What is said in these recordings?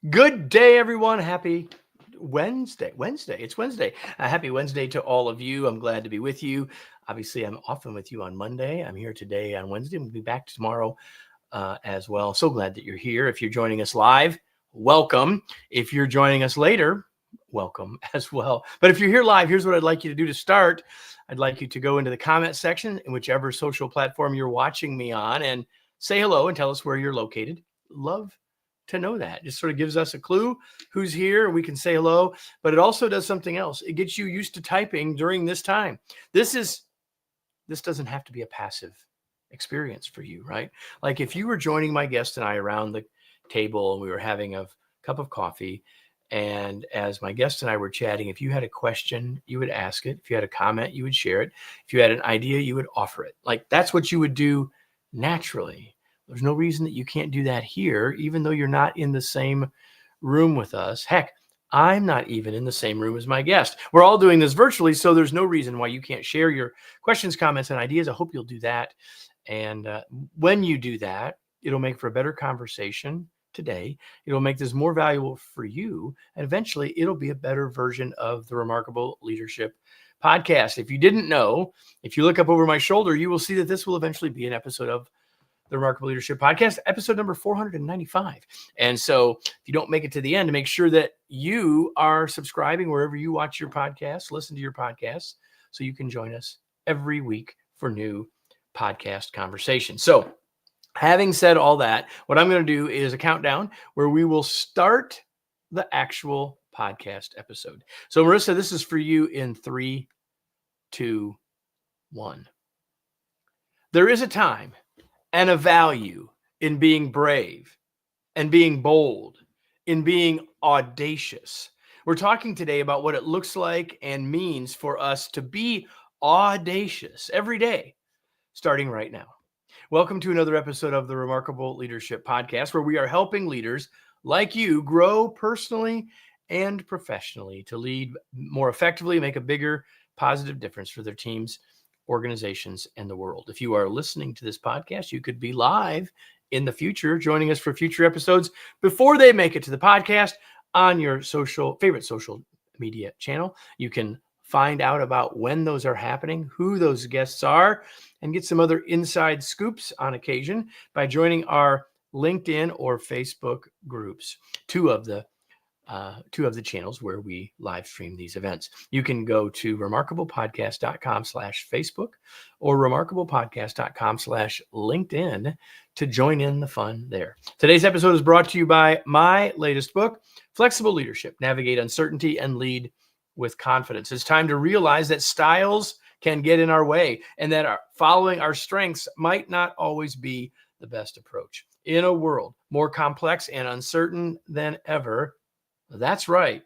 Good day, everyone. Happy Wednesday. It's Wednesday. Happy Wednesday to all of you. I'm glad to be with you. Obviously, I'm often with you on Monday. I'm here today on Wednesday. We'll be back tomorrow as well. So glad that you're here. If you're joining us live, welcome. If you're joining us later, welcome as well. But if you're here live, here's what I'd like you to do to start. I'd like you to go into the comment section in whichever social platform you're watching me on and say hello and tell us where you're located. Love to know that. Just sort of gives us a clue who's here. We can say hello, but it also does something else. It gets you used to typing during this time. This doesn't have to be a passive experience for you, right? Like if you were joining my guest and I around the table and we were having a cup of coffee, and as my guest and I were chatting, if you had a question, you would ask it. If you had a comment, you would share it. If you had an idea, you would offer it. Like that's what you would do naturally. There's no reason that you can't do that here, even though you're not in the same room with us. Heck, I'm not even in the same room as my guest. We're all doing this virtually, so there's no reason why you can't share your questions, comments, and ideas. I hope you'll do that. And when you do that, it'll make for a better conversation today. It'll make this more valuable for you. And eventually, it'll be a better version of the Remarkable Leadership Podcast. If you didn't know, if you look up over my shoulder, you will see that this will eventually be an episode of the Remarkable Leadership Podcast, episode number 495. And so if you don't make it to the end, make sure that you are subscribing wherever you watch your podcasts, listen to your podcasts, so you can join us every week for new podcast conversations. So having said all that, what I'm going to do is a countdown where we will start the actual podcast episode. So Marissa, this is for you in 3, 2, 1. There is a time and a value in being brave and being bold, in being audacious. We're talking today about what it looks like and means for us to be audacious every day, starting right now. Welcome to another episode of the Remarkable Leadership Podcast, where we are helping leaders like you grow personally and professionally to lead more effectively, make a bigger positive difference for their teams, organizations, and the world. If you are listening to this podcast, you could be live in the future, joining us for future episodes before they make it to the podcast on your favorite social media channel. You can find out about when those are happening, who those guests are, and get some other inside scoops on occasion by joining our LinkedIn or Facebook groups, two of the channels where we live stream these events. You can go to remarkablepodcast.com/Facebook or remarkablepodcast.com/LinkedIn to join in the fun there. Today's episode is brought to you by my latest book, Flexible Leadership: Navigate Uncertainty and Lead with Confidence. It's time to realize that styles can get in our way and that following our strengths might not always be the best approach. In a world more complex and uncertain than ever, that's right?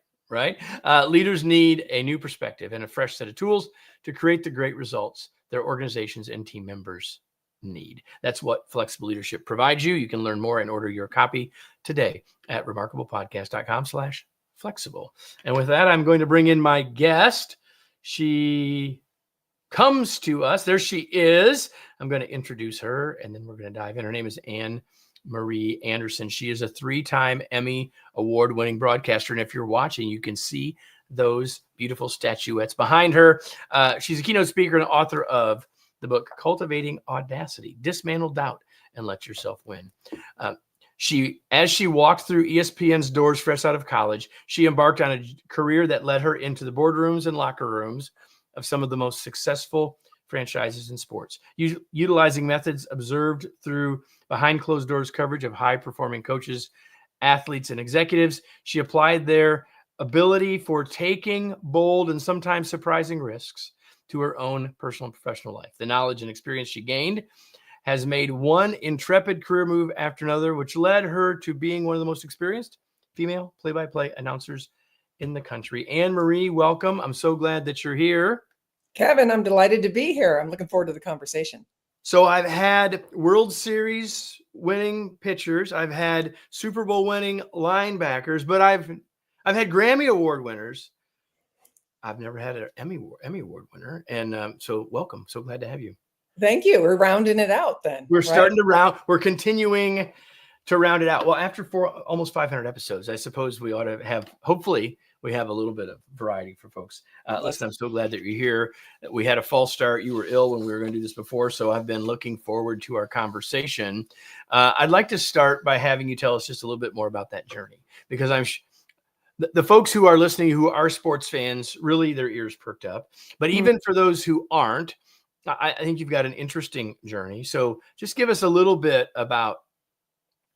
Leaders need a new perspective and a fresh set of tools to create the great results their organizations and team members need. That's what Flexible Leadership provides you. You can learn more and order your copy today at remarkablepodcast.com/flexible. And with that, I'm going to bring in my guest. She comes to us. There she is. I'm going to introduce her, and then we're going to dive in. Her name is Anne Marie Anderson. She is a 3-time Emmy award-winning broadcaster. And if you're watching, you can see those beautiful statuettes behind her. She's a keynote speaker and author of the book, Cultivating Audacity: Dismantle Doubt and Let Yourself Win. As she walked through ESPN's doors fresh out of college, she embarked on a career that led her into the boardrooms and locker rooms of some of the most successful franchises in sports, utilizing methods observed through behind closed doors coverage of high-performing coaches, athletes, and executives. She applied their ability for taking bold and sometimes surprising risks to her own personal and professional life. The knowledge and experience she gained has made one intrepid career move after another, which led her to being one of the most experienced female play-by-play announcers in the country. Anne Marie, welcome. I'm so glad that you're here. Kevin, I'm delighted to be here. I'm looking forward to the conversation. So I've had World Series winning pitchers. I've had Super Bowl winning linebackers, but I've had Grammy Award winners. I've never had an Emmy Award winner. And so welcome. So glad to have you. Thank you. We're rounding it out then. We're starting to round. We're continuing to round it out, well, after almost 500 episodes, I suppose we ought to have, hopefully, we have a little bit of variety for folks. Listen, I'm so glad that you're here. We had a false start. You were ill when we were going to do this before, so I've been looking forward to our conversation. I'd like to start by having you tell us just a little bit more about that journey, because the folks who are listening, who are sports fans, really their ears perked up. But even for those who aren't, I think you've got an interesting journey. So just give us a little bit about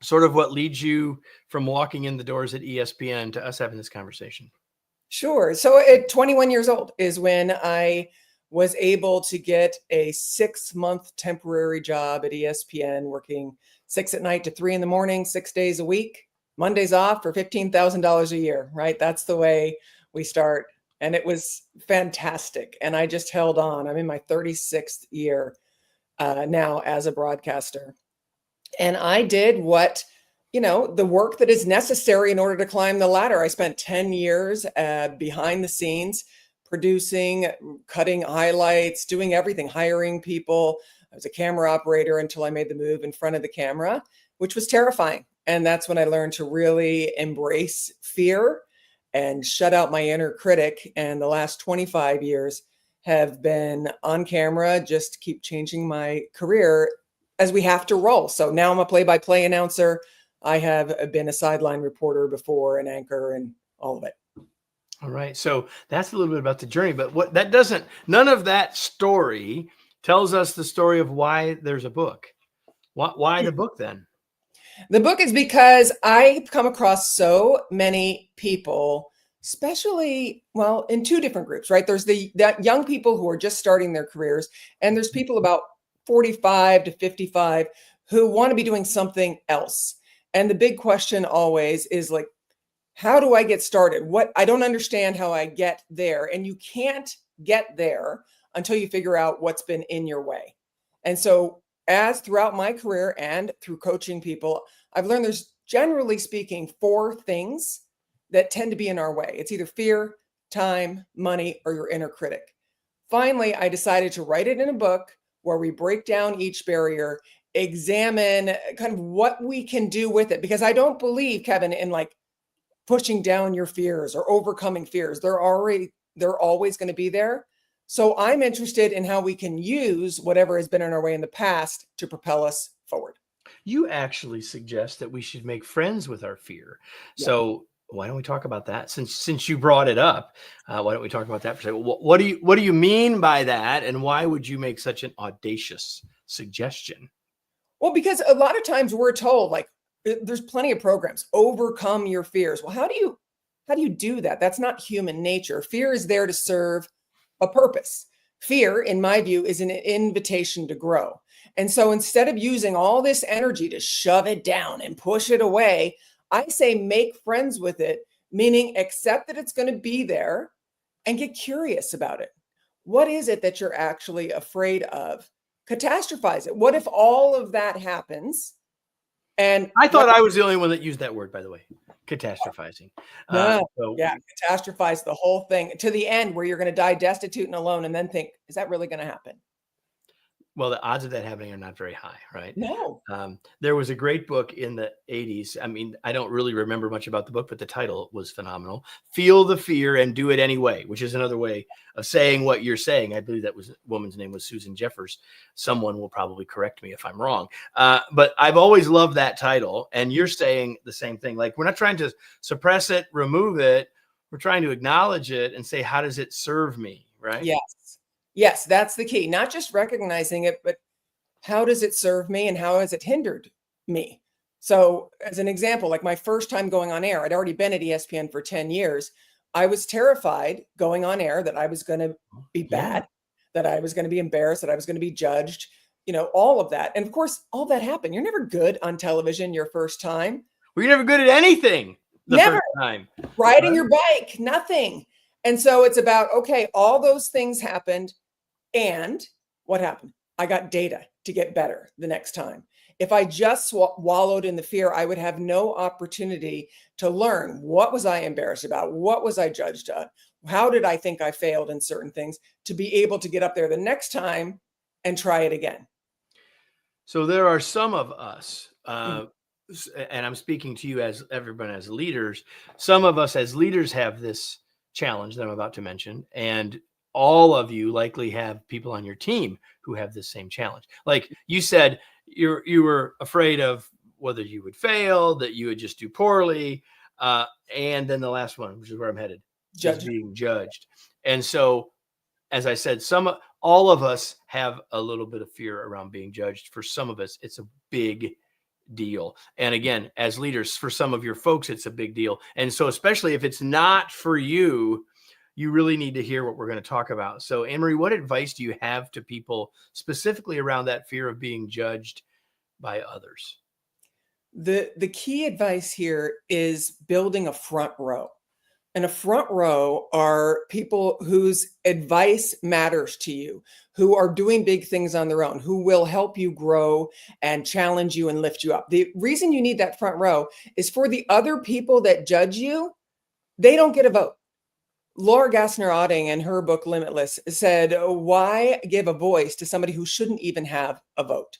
sort of what leads you from walking in the doors at ESPN to us having this conversation. Sure. So at 21 years old is when I was able to get a 6-month temporary job at ESPN, working 6 at night to 3 in the morning, 6 days a week, Mondays off for $15,000 a year, right? That's the way we start. And it was fantastic. And I just held on. I'm in my 36th year now as a broadcaster. And I did what, the work that is necessary in order to climb the ladder. I spent 10 years behind the scenes, producing, cutting highlights, doing everything, hiring people. I was a camera operator until I made the move in front of the camera, which was terrifying. And that's when I learned to really embrace fear and shut out my inner critic. And the last 25 years have been on camera, just keep changing my career as we have to roll. So now I'm a play-by-play announcer. I have been a sideline reporter before, an anchor, and all of it. All right. So that's a little bit about the journey, but none of that story tells us the story of why there's a book. Why the book then? The book is because I've come across so many people, especially, well, in two different groups, right? There's the young people who are just starting their careers, and there's people about 45 to 55 who want to be doing something else. And the big question always is like, how do I get started? I don't understand how I get there. And you can't get there until you figure out what's been in your way. And so as throughout my career and through coaching people, I've learned there's, generally speaking, 4 things that tend to be in our way. It's either fear, time, money, or your inner critic. Finally, I decided to write it in a book where we break down each barrier, examine kind of what we can do with it. Because I don't believe, Kevin, in like pushing down your fears or overcoming fears. They're always going to be there. So I'm interested in how we can use whatever has been in our way in the past to propel us forward. You actually suggest that we should make friends with our fear. Yeah. So why don't we talk about that? Since you brought it up, why don't we talk about that for a second? What do you mean by that, and why would you make such an audacious suggestion? Well, because a lot of times we're told, like, there's plenty of programs, overcome your fears. Well, how do you do that? That's not human nature. Fear is there to serve a purpose. Fear, in my view, is an invitation to grow. And so instead of using all this energy to shove it down and push it away, I say make friends with it, meaning accept that it's going to be there and get curious about it. What is it that you're actually afraid of? Catastrophize it. What if all of that happens? And I thought I was the only one that used that word, by the way, catastrophizing. Catastrophize the whole thing to the end where you're going to die destitute and alone and then think, is that really going to happen? Well, the odds of that happening are not very high, right? No. There was a great book in the 80s. I mean, I don't really remember much about the book, but the title was phenomenal. Feel the fear and do it anyway, which is another way of saying what you're saying. I believe that woman's name was Susan Jeffers. Someone will probably correct me if I'm wrong. But I've always loved that title. And you're saying the same thing. Like, we're not trying to suppress it, remove it. We're trying to acknowledge it and say, how does it serve me, right? Yes, that's the key. Not just recognizing it, but how does it serve me and how has it hindered me? So as an example, like my first time going on air, I'd already been at ESPN for 10 years. I was terrified going on air that I was going to be bad, that I was going to be embarrassed, that I was going to be judged, all of that. And of course, all that happened. You're never good on television your first time. Well, you're never good at anything first time. Riding your bike, nothing. And so it's about, okay, all those things happened. And what happened? I got data to get better the next time. If I just wallowed in the fear, I would have no opportunity to learn, what was I embarrassed about? What was I judged on? How did I think I failed in certain things, to be able to get up there the next time and try it again? So there are some of us and I'm speaking to you as everyone as leaders, some of us as leaders have this challenge that I'm about to mention, and all of you likely have people on your team who have this same challenge. Like you said, you were afraid of whether you would fail, that you would just do poorly, and then the last one, which is where I'm headed, is Judge. being judged. And so, as I said, all of us have a little bit of fear around being judged. For some of us, it's a big deal. And again, as leaders, for some of your folks, it's a big deal. And so, especially if it's not for you, you really need to hear what we're going to talk about. So, Anne-Marie, what advice do you have to people specifically around that fear of being judged by others? The key advice here is building a front row. And a front row are people whose advice matters to you, who are doing big things on their own, who will help you grow and challenge you and lift you up. The reason you need that front row is for the other people that judge you, they don't get a vote. Laura Gassner-Otting in her book Limitless said, why give a voice to somebody who shouldn't even have a vote?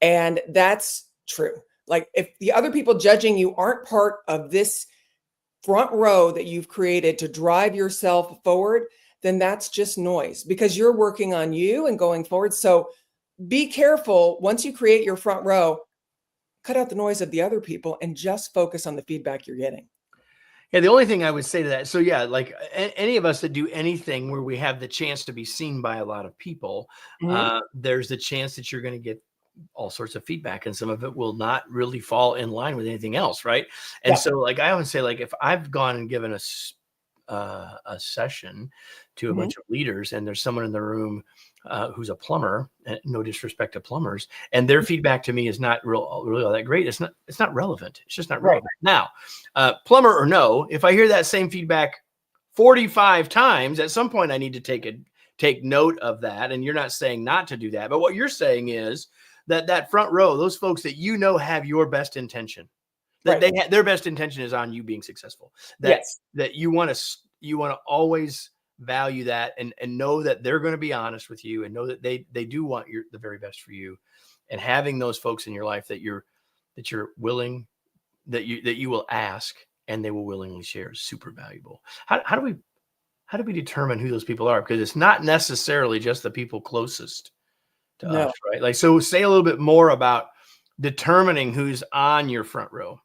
And that's true. Like if the other people judging you aren't part of this front row that you've created to drive yourself forward, then that's just noise because you're working on you and going forward. So be careful once you create your front row, cut out the noise of the other people and just focus on the feedback you're getting. Yeah, the only thing I would say to that, so yeah, like any of us that do anything where we have the chance to be seen by a lot of people, there's the chance that you're going to get all sorts of feedback, and some of it will not really fall in line with anything else, right? And Yeah. so, like I always say, like if I've gone and given a session to a bunch of leaders, and there's someone in the room who's a plumber, no disrespect to plumbers, and their feedback to me is not really all that great. It's not relevant. It's just not relevant. Now, plumber or no, if I hear that same feedback 45 times, at some point I need to take note of that. And you're not saying not to do that, but what you're saying is that front row, those folks that you know have your best intention, that their best intention is on you being successful. That you want to always value that and know that they're going to be honest with you and know that they do want the very best for you. And having those folks in your life that you're willing, that you will ask and they will willingly share is super valuable. How do we determine who those people are? Because it's not necessarily just the people closest to us, right? Like, so say a little bit more about determining who's on your front row.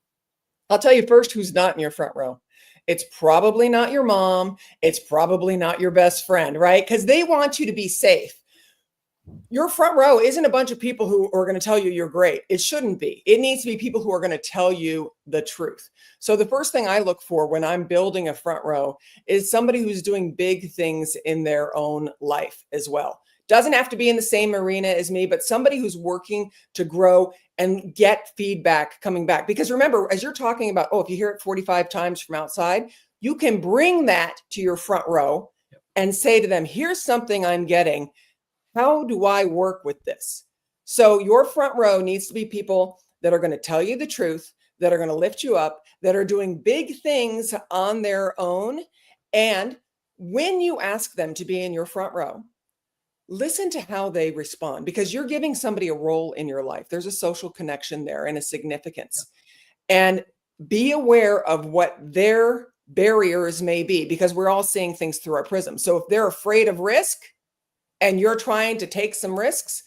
I'll tell you first who's not in your front row. It's probably not your mom. It's probably not your best friend, right? Because they want you to be safe. Your front row isn't a bunch of people who are going to tell you you're great. It shouldn't be. It needs to be people who are going to tell you the truth. So the first thing I look for when I'm building a front row is somebody who's doing big things in their own life as well. Doesn't have to be in the same arena as me, but somebody who's working to grow and get feedback coming back. Because remember, as you're talking about, if you hear it 45 times from outside, you can bring that to your front row and say to them, here's something I'm getting. How do I work with this? So your front row needs to be people that are going to tell you the truth, that are going to lift you up, that are doing big things on their own. And when you ask them to be in your front row, listen to how they respond because you're giving somebody a role in your life. There's a social connection there and a significance. And be aware of what their barriers may be because we're all seeing things through our prism. So if they're afraid of risk, and you're trying to take some risks,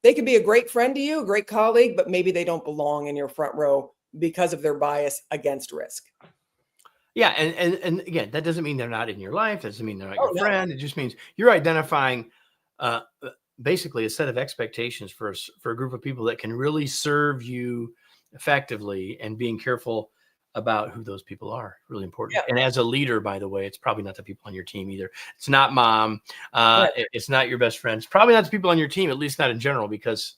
they could be a great friend to you, a great colleague, but maybe they don't belong in your front row because of their bias against risk. Yeah. And again, that doesn't mean they're not in your life. That doesn't mean they're not your friend. It just means you're identifying basically a set of expectations for a group of people that can really serve you effectively, and being careful about who those people are. Really important. Yeah. And as a leader, by the way, it's probably not the people on your team either. It's not mom. It's not your best friend. It's probably not the people on your team, at least not in general, because,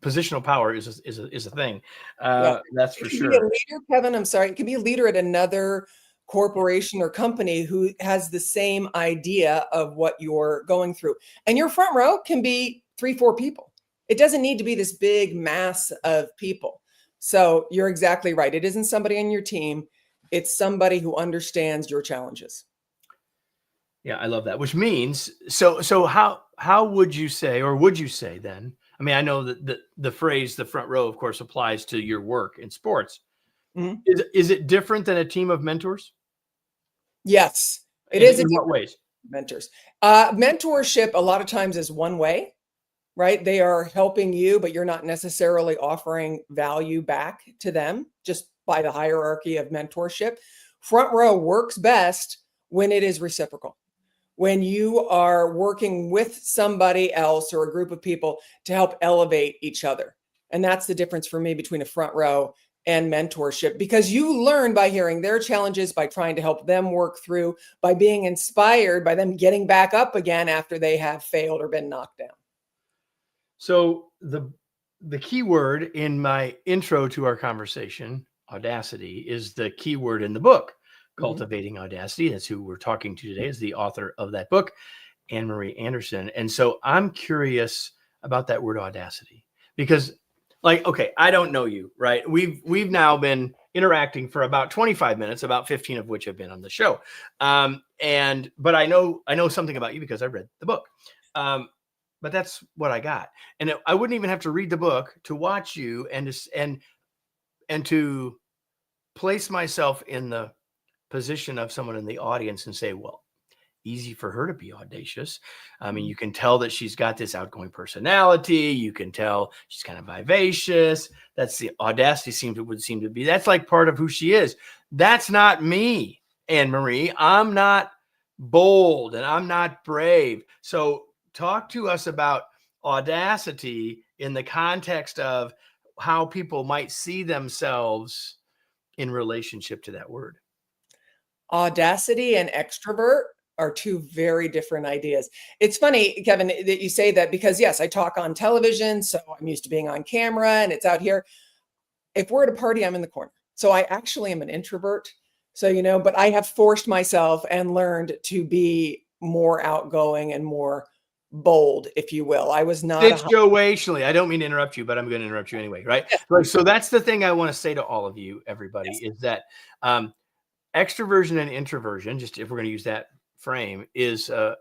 positional power is a thing. That's for sure. Be a leader, Kevin. I'm sorry. It can be a leader at another corporation or company who has the same idea of what you're going through. And your front row can be 3-4 people. It doesn't need to be this big mass of people. So you're exactly right. It isn't somebody on your team. It's somebody who understands your challenges. Yeah, I love that. Which means, so how would you say, or would you say then, I mean, I know that the phrase "the front row," of course, applies to your work in sports. Mhm. Is it different than a team of mentors? Yes, it is a In what different ways? mentors. Mentorship a lot of times is one way, right? They are helping you, but you're not necessarily offering value back to them just by the hierarchy of mentorship. Front row works best when it is reciprocal, when you are working with somebody else or a group of people to help elevate each other. And that's the difference for me between a front row and mentorship, because you learn by hearing their challenges, by trying to help them work through, by being inspired by them getting back up again after they have failed or been knocked down. So the key word in my intro to our conversation, audacity, is the key word in the book, Mhm. Cultivating Audacity. That's who we're talking to today, is the author of that book, Anne Marie Anderson. And so I'm curious about that word audacity because, like, okay, I don't know you, right? We've now been interacting for about 25 minutes, about 15 of which have been on the show. But I know something about you because I read the book. But that's what I got. And I wouldn't even have to read the book to watch you and to place myself in the position of someone in the audience and say, well, easy for her to be audacious. I mean, you can tell that she's got this outgoing personality. You can tell she's kind of vivacious. That's the audacity would seem to be. That's like part of who she is. That's not me, Anne Marie. I'm not bold and I'm not brave. So talk to us about audacity in the context of how people might see themselves in relationship to that word. Audacity and extrovert are two very different ideas. It's funny, Kevin, that you say that because, yes, I talk on television, so I'm used to being on camera and it's out here. If we're at a party, I'm in the corner. So I actually am an introvert. So, but I have forced myself and learned to be more outgoing and more bold, if you will. I was not a Situationally, I don't mean to interrupt you, but I'm going to interrupt you anyway, right? So that's the thing I want to say to all of you, everybody, yes. is that extroversion and introversion, just if we're going to use that frame, is a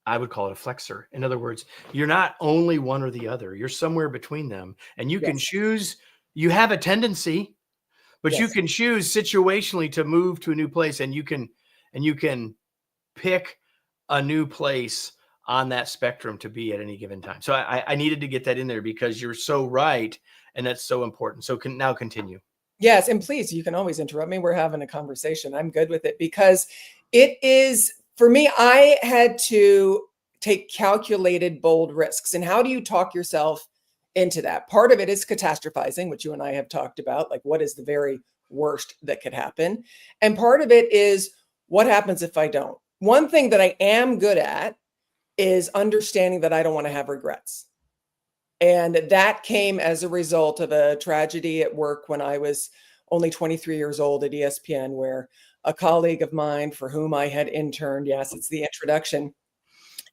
I would call it a flexor. In other words, you're not only one or the other; you're somewhere between them, and you can Yes. choose. You have a tendency, but you Yes. can choose situationally to move to a new place, and you can pick a new place on that spectrum to be at any given time. So I needed to get that in there because you're so right, and that's so important. So now continue. Yes, and please, you can always interrupt me. We're having a conversation. I'm good with it because it is for me, I had to take calculated, bold risks. And how do you talk yourself into that? Part of it is catastrophizing, which you and I have talked about, like what is the very worst that could happen? And part of it is what happens if I don't? One thing that I am good at is understanding that I don't want to have regrets. And that came as a result of a tragedy at work when I was only 23 years old at ESPN, where a colleague of mine for whom I had interned, yes, it's the introduction,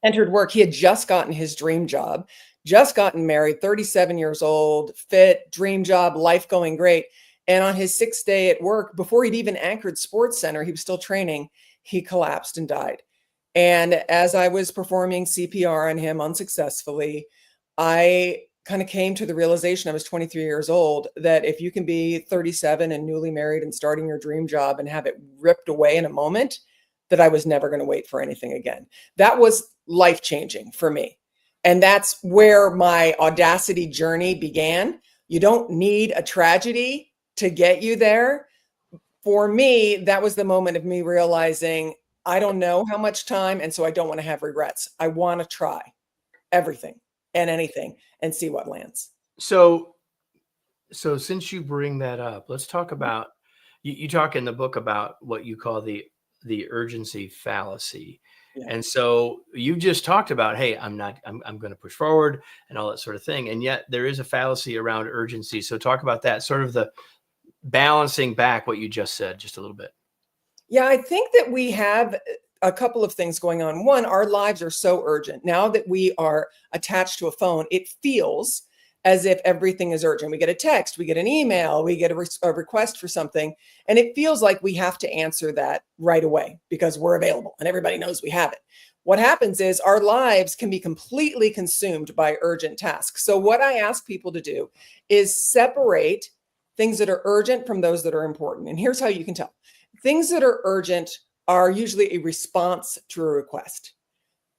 entered work. He had just gotten his dream job, just gotten married, 37 years old, fit, dream job, life going great. And on his sixth day at work, before he'd even anchored Sports Center, he was still training, he collapsed and died. And as I was performing CPR on him unsuccessfully, I kind of came to the realization, I was 23 years old, that if you can be 37 and newly married and starting your dream job and have it ripped away in a moment, that I was never going to wait for anything again. That was life changing for me. And that's where my audacity journey began. You don't need a tragedy to get you there. For me, that was the moment of me realizing I don't know how much time. And so I don't want to have regrets. I want to try everything and anything and see what lands. So since you bring that up, let's talk about you talk in the book about what you call the urgency fallacy. Yeah. And so you just talked about, hey, I'm going to push forward and all that sort of thing. And yet there is a fallacy around urgency. So talk about that, sort of the balancing back what you just said just a little bit. Yeah, I think that we have a couple of things going on. One, our lives are so urgent. Now that we are attached to a phone, it feels as if everything is urgent. We get a text, we get an email, we get a request for something, and it feels like we have to answer that right away because we're available and everybody knows we have it. what happens is our lives can be completely consumed by urgent tasks. So what I ask people to do is separate things that are urgent from those that are important. And here's how you can tell. Things that are urgent are usually a response to a request.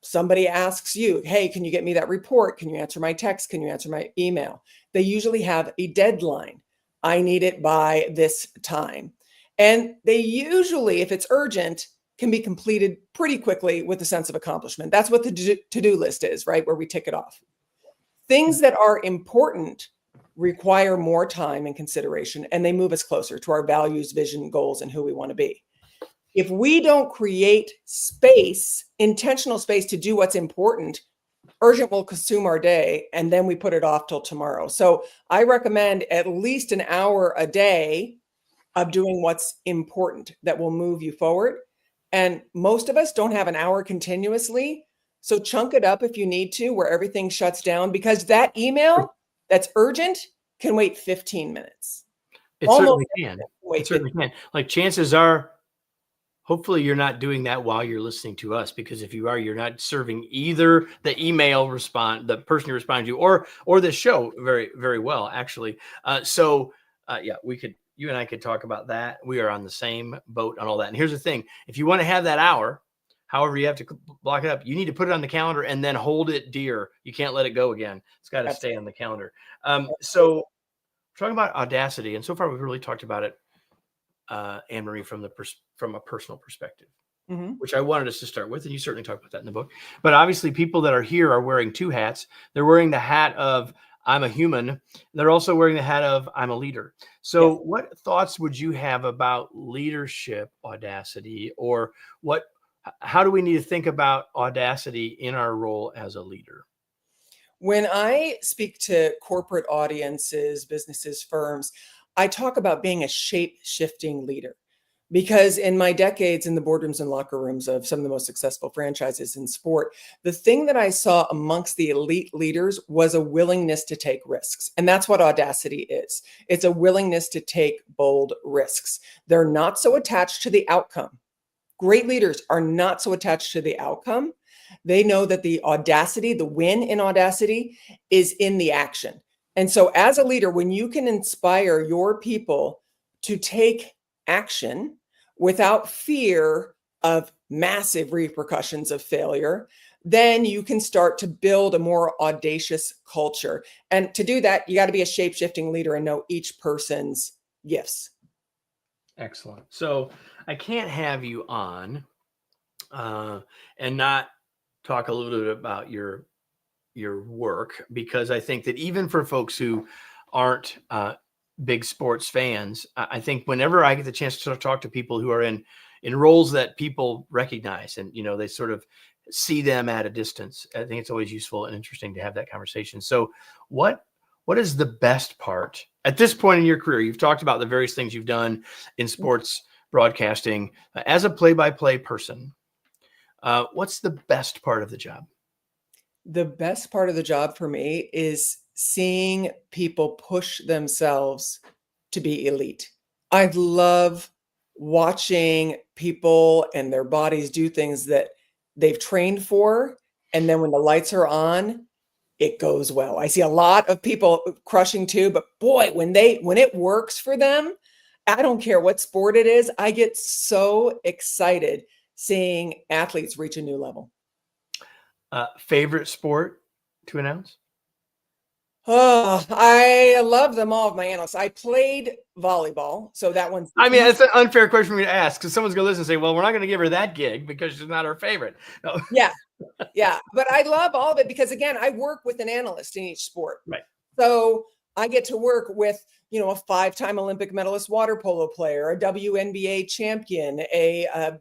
Somebody asks you, hey, can you get me that report? Can you answer my text? Can you answer my email? They usually have a deadline. I need it by this time. And they usually, if it's urgent, can be completed pretty quickly with a sense of accomplishment. That's what the to-do list is, right? Where we tick it off. Things that are important require more time and consideration, and they move us closer to our values, vision, goals, and who we want to be. If we don't create space, intentional space to do what's important, urgent will consume our day, and then we put it off till tomorrow. So I recommend at least an hour a day of doing what's important that will move you forward. And most of us don't have an hour continuously. So chunk it up if you need to, where everything shuts down, because that email that's urgent can wait 15 minutes. It Almost certainly can. wait It certainly can. Like, chances are, hopefully you're not doing that while you're listening to us, because if you are, you're not serving either the email the person you respond to, or the show very, very well, actually. Yeah, you and I could talk about that. We are on the same boat on all that. And here's the thing: if you want to have that hour, however you have to block it up, you need to put it on the calendar and then hold it dear. You can't let it go again. It's got to stay on the calendar. So talking about Audacity, and so far we've really talked about it, Anne Marie, from a personal perspective, which I wanted us to start with, and you certainly talk about that in the book. But obviously, people that are here are wearing two hats. They're wearing the hat of I'm a human. They're also wearing the hat of I'm a leader. So, what thoughts would you have about leadership Audacity, or how do we need to think about Audacity in our role as a leader? When I speak to corporate audiences, businesses, firms, I talk about being a shape-shifting leader. Because in my decades in the boardrooms and locker rooms of some of the most successful franchises in sport, the thing that I saw amongst the elite leaders was a willingness to take risks. And that's what Audacity is. It's a willingness to take bold risks. They're not so attached to the outcome. Great leaders are not so attached to the outcome. They know that the audacity, the win in Audacity, is in the action. And so as a leader, when you can inspire your people to take action without fear of massive repercussions of failure, then you can start to build a more audacious culture. And to do that, you got to be a shape-shifting leader and know each person's gifts. Excellent. So I can't have you on and not talk a little bit about your work, because I think that even for folks who aren't big sports fans, I think whenever I get the chance to talk to people who are in roles that people recognize, and they sort of see them at a distance, I think it's always useful and interesting to have that conversation. So what is the best part at this point in your career? You've talked about the various things you've done in sports broadcasting as a play-by-play person. What's the best part of the job? The best part of the job for me is seeing people push themselves to be elite. I love watching people and their bodies do things that they've trained for. And then when the lights are on, it goes well. I see a lot of people crushing too, but boy, when it works for them, I don't care what sport it is, I get so excited seeing athletes reach a new level. Favorite sport to announce? Oh, I love them all of my analysts. I played volleyball, so that one's. I mean, it's an unfair question for me to ask, because someone's going to listen and say, well, we're not going to give her that gig because she's not our favorite. No. Yeah. But I love all of it because, again, I work with an analyst in each sport. Right. So I get to work with, a 5-time Olympic medalist water polo player, a WNBA champion,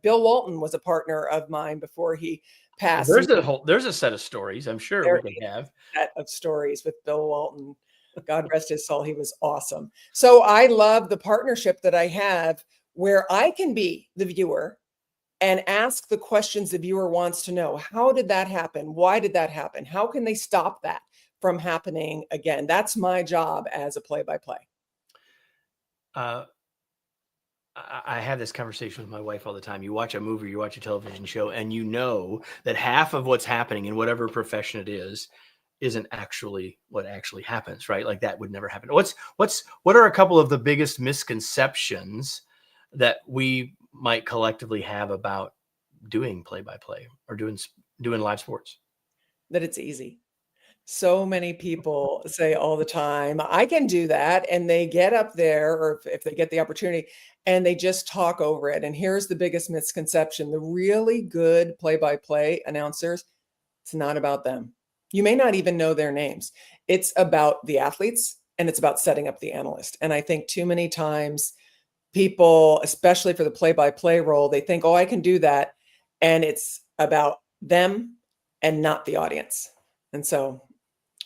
Bill Walton was a partner of mine before he passed. There's a set of stories I'm sure we can have. Set of stories with Bill Walton. God rest his soul. He was awesome. So I love the partnership that I have where I can be the viewer and ask the questions the viewer wants to know. How did that happen? Why did that happen? How can they stop that from happening again? That's my job as a play-by-play. I have this conversation with my wife all the time. You watch a movie, you watch a television show, and you know that half of what's happening in whatever profession it is isn't actually what actually happens, right? Like that would never happen. What are a couple of the biggest misconceptions that we might collectively have about doing play-by-play or doing live sports? That it's easy. So many people say all the time, I can do that. And they get up there, or if they get the opportunity, and they just talk over it. And here's the biggest misconception: the really good play by play announcers, it's not about them. You may not even know their names. It's about the athletes and it's about setting up the analyst. And I think too many times people, especially for the play by play role, they think, oh, I can do that. And it's about them and not the audience. And so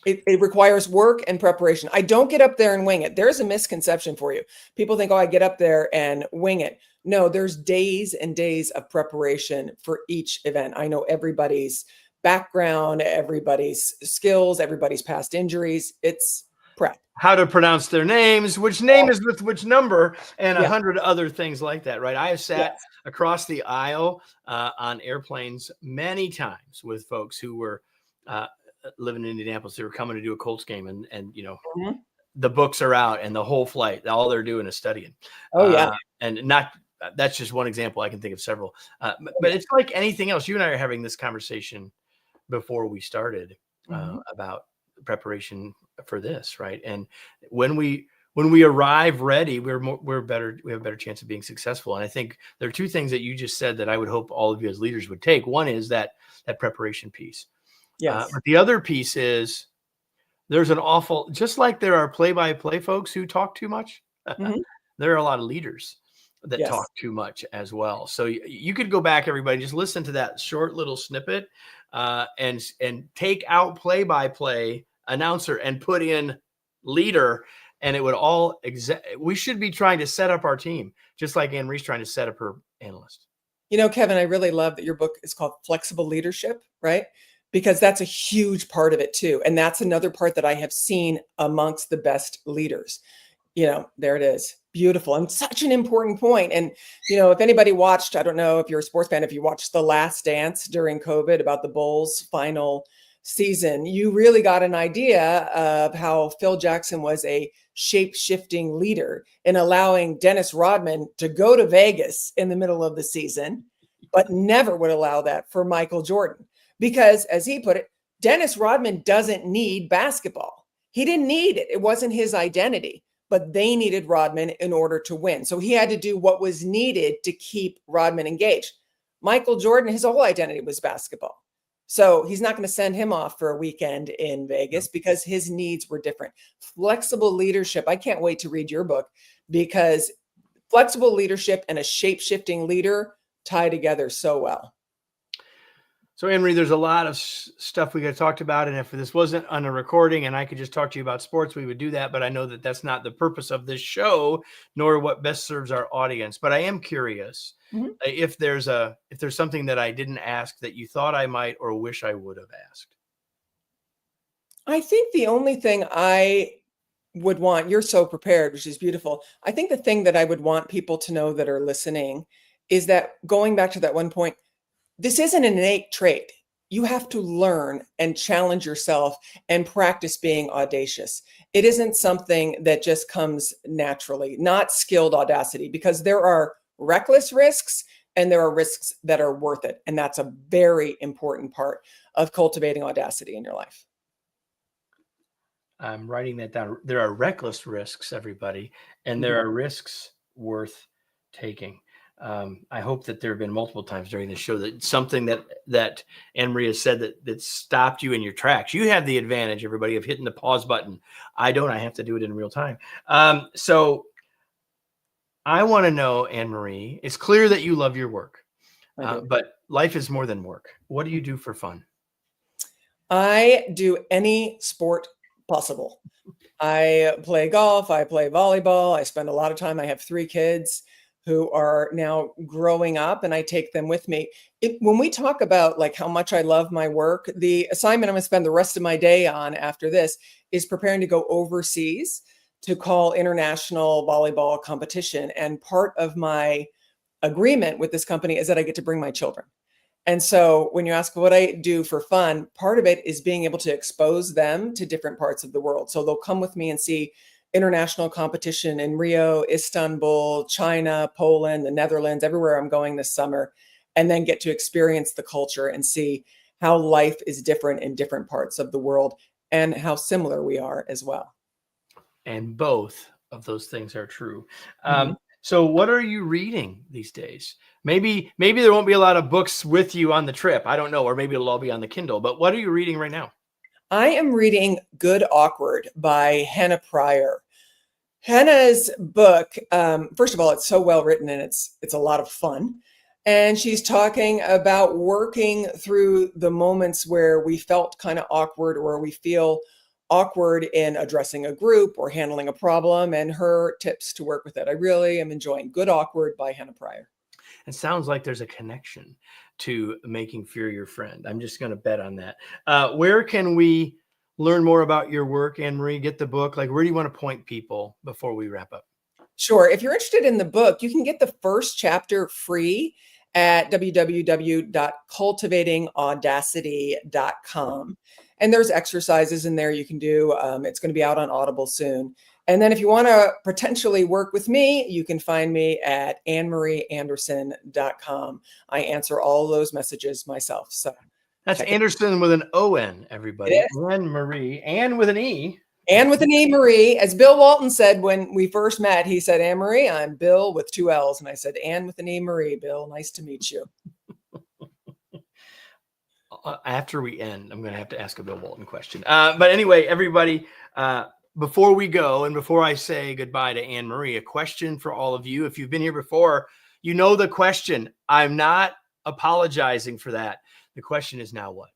it requires work and preparation. I don't get up there and wing it. There's a misconception for you. People think, oh, I get up there and wing it. No, there's days and days of preparation for each event. I know everybody's background, everybody's skills, everybody's past injuries. It's prep. How to pronounce their names, which name is with which number, and Yeah. 100 other things like that, right? I have sat Yes. across the aisle on airplanes many times with folks who were living in Indianapolis. They were coming to do a Colts game, and Mhm. the books are out, and the whole flight, all they're doing is studying. Oh, yeah. And not that's just one example. I can think of several. Oh, But yeah. it's like anything else. You and I are having this conversation before we started Mhm. about preparation for this, right? And when we arrive ready, we're better. We have a better chance of being successful. And I think there are two things that you just said that I would hope all of you as leaders would take. One is that preparation piece, Yes. but the other piece is there's an awful, just like there are play-by-play folks who talk too much. Mhm. There are a lot of leaders that talk Yes. too much as well. So you could go back, everybody, just listen to that short little snippet and take out play-by-play announcer and put in leader, and it would all we should be trying to set up our team just like Anne Marie's trying to set up her analyst. Kevin, I really love that your book is called Flexible Leadership, right? Because that's a huge part of it too. And that's another part that I have seen amongst the best leaders. There it is. Beautiful. And such an important point. And, if anybody watched, I don't know if you're a sports fan, if you watched The Last Dance during COVID about the Bulls' final season, you really got an idea of how Phil Jackson was a shape-shifting leader in allowing Dennis Rodman to go to Vegas in the middle of the season, but never would allow that for Michael Jordan. Because, as he put it, Dennis Rodman doesn't need basketball. He didn't need it. It wasn't his identity, but they needed Rodman in order to win. So he had to do what was needed to keep Rodman engaged. Michael Jordan, his whole identity was basketball. So he's not going to send him off for a weekend in Vegas because his needs were different. Flexible leadership. I can't wait to read your book because flexible leadership and a shape-shifting leader tie together so well. So, Anne Marie, there's a lot of stuff we could have talked about. And if this wasn't on a recording and I could just talk to you about sports, we would do that. But I know that that's not the purpose of this show, nor what best serves our audience. But I am curious if there's something that I didn't ask that you thought I might or wish I would have asked. I think the only thing I would want, you're so prepared, which is beautiful. I think the thing that I would want people to know that are listening is that going back to that one point, this isn't an innate trait. You have to learn and challenge yourself and practice being audacious. It isn't something that just comes naturally, not skilled audacity, because there are reckless risks and there are risks that are worth it. And that's a very important part of cultivating audacity in your life. I'm writing that down. There are reckless risks, everybody, and there are risks worth taking. I hope that there have been multiple times during the show that something that Anne Marie has said that stopped you in your tracks. You have the advantage, everybody, of hitting the pause button. I don't. I have to do it in real time. So I want to know, Anne Marie, it's clear that you love your work, but life is more than work. What do you do for fun? I do any sport possible. I play golf, I play volleyball, I spend a lot of time. I have 3 kids who are now growing up and I take them with me. When we talk about like how much I love my work, the assignment I'm going to spend the rest of my day on after this is preparing to go overseas to call international volleyball competition. And part of my agreement with this company is that I get to bring my children. And so when you ask what I do for fun, part of it is being able to expose them to different parts of the world. So they'll come with me and see international competition in Rio, Istanbul, China, Poland, the Netherlands, everywhere I'm going this summer, and then get to experience the culture and see how life is different in different parts of the world and how similar we are as well. And both of those things are true. Mhm. So what are you reading these days? Maybe there won't be a lot of books with you on the trip. I don't know, or maybe it'll all be on the Kindle. But what are you reading right now? I am reading Good Awkward by Hannah Pryor. Hannah's book, first of all, it's so well written and it's a lot of fun. And she's talking about working through the moments where we felt kind of awkward or we feel awkward in addressing a group or handling a problem and her tips to work with it. I really am enjoying Good Awkward by Hannah Pryor. It sounds like there's a connection to making fear your friend. I'm just going to bet on that. Where can we learn more about your work, Anne Marie? Get the book. Like, where do you want to point people before we wrap up? Sure. If you're interested in the book, you can get the first chapter free at www.cultivatingaudacity.com. And there's exercises in there you can do. It's going to be out on Audible soon. And then if you want to potentially work with me, you can find me at annemarieanderson.com. I answer all those messages myself. So That's check it. Anderson with an O-N, everybody. It is. Anne Marie. Anne with an E. And with an E, Marie, as Bill Walton said when we first met, he said, Anne Marie, I'm Bill with 2 L's. And I said, Anne with an E, Marie. Bill, nice to meet you. After we end, I'm going to have to ask a Bill Walton question. But anyway, everybody, before we go and before I say goodbye to Anne Marie, a question for all of you. If you've been here before, you know the question. I'm not apologizing for that. The question is now what?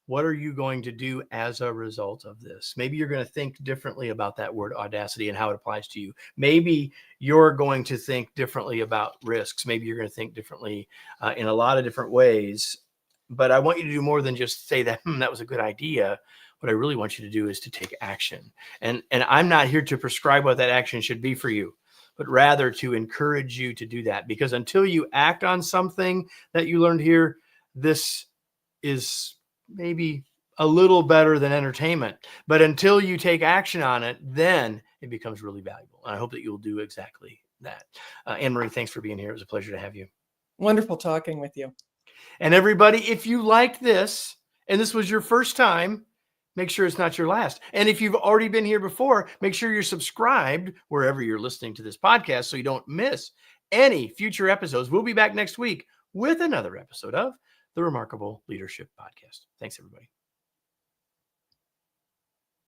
What are you going to do as a result of this? Maybe you're going to think differently about that word audacity and how it applies to you. Maybe you're going to think differently about risks. Maybe you're going to think differently in a lot of different ways. But I want you to do more than just say that, that was a good idea. What I really want you to do is to take action. And I'm not here to prescribe what that action should be for you, but rather to encourage you to do that. Because until you act on something that you learned here, this is maybe a little better than entertainment. But until you take action on it, then it becomes really valuable. And I hope that you'll do exactly that. Anne Marie, thanks for being here. It was a pleasure to have you. Wonderful talking with you. And everybody, if you liked this and this was your first time, make sure it's not your last. And if you've already been here before, make sure you're subscribed wherever you're listening to this podcast so you don't miss any future episodes. We'll be back next week with another episode of the Remarkable Leadership Podcast. Thanks, everybody.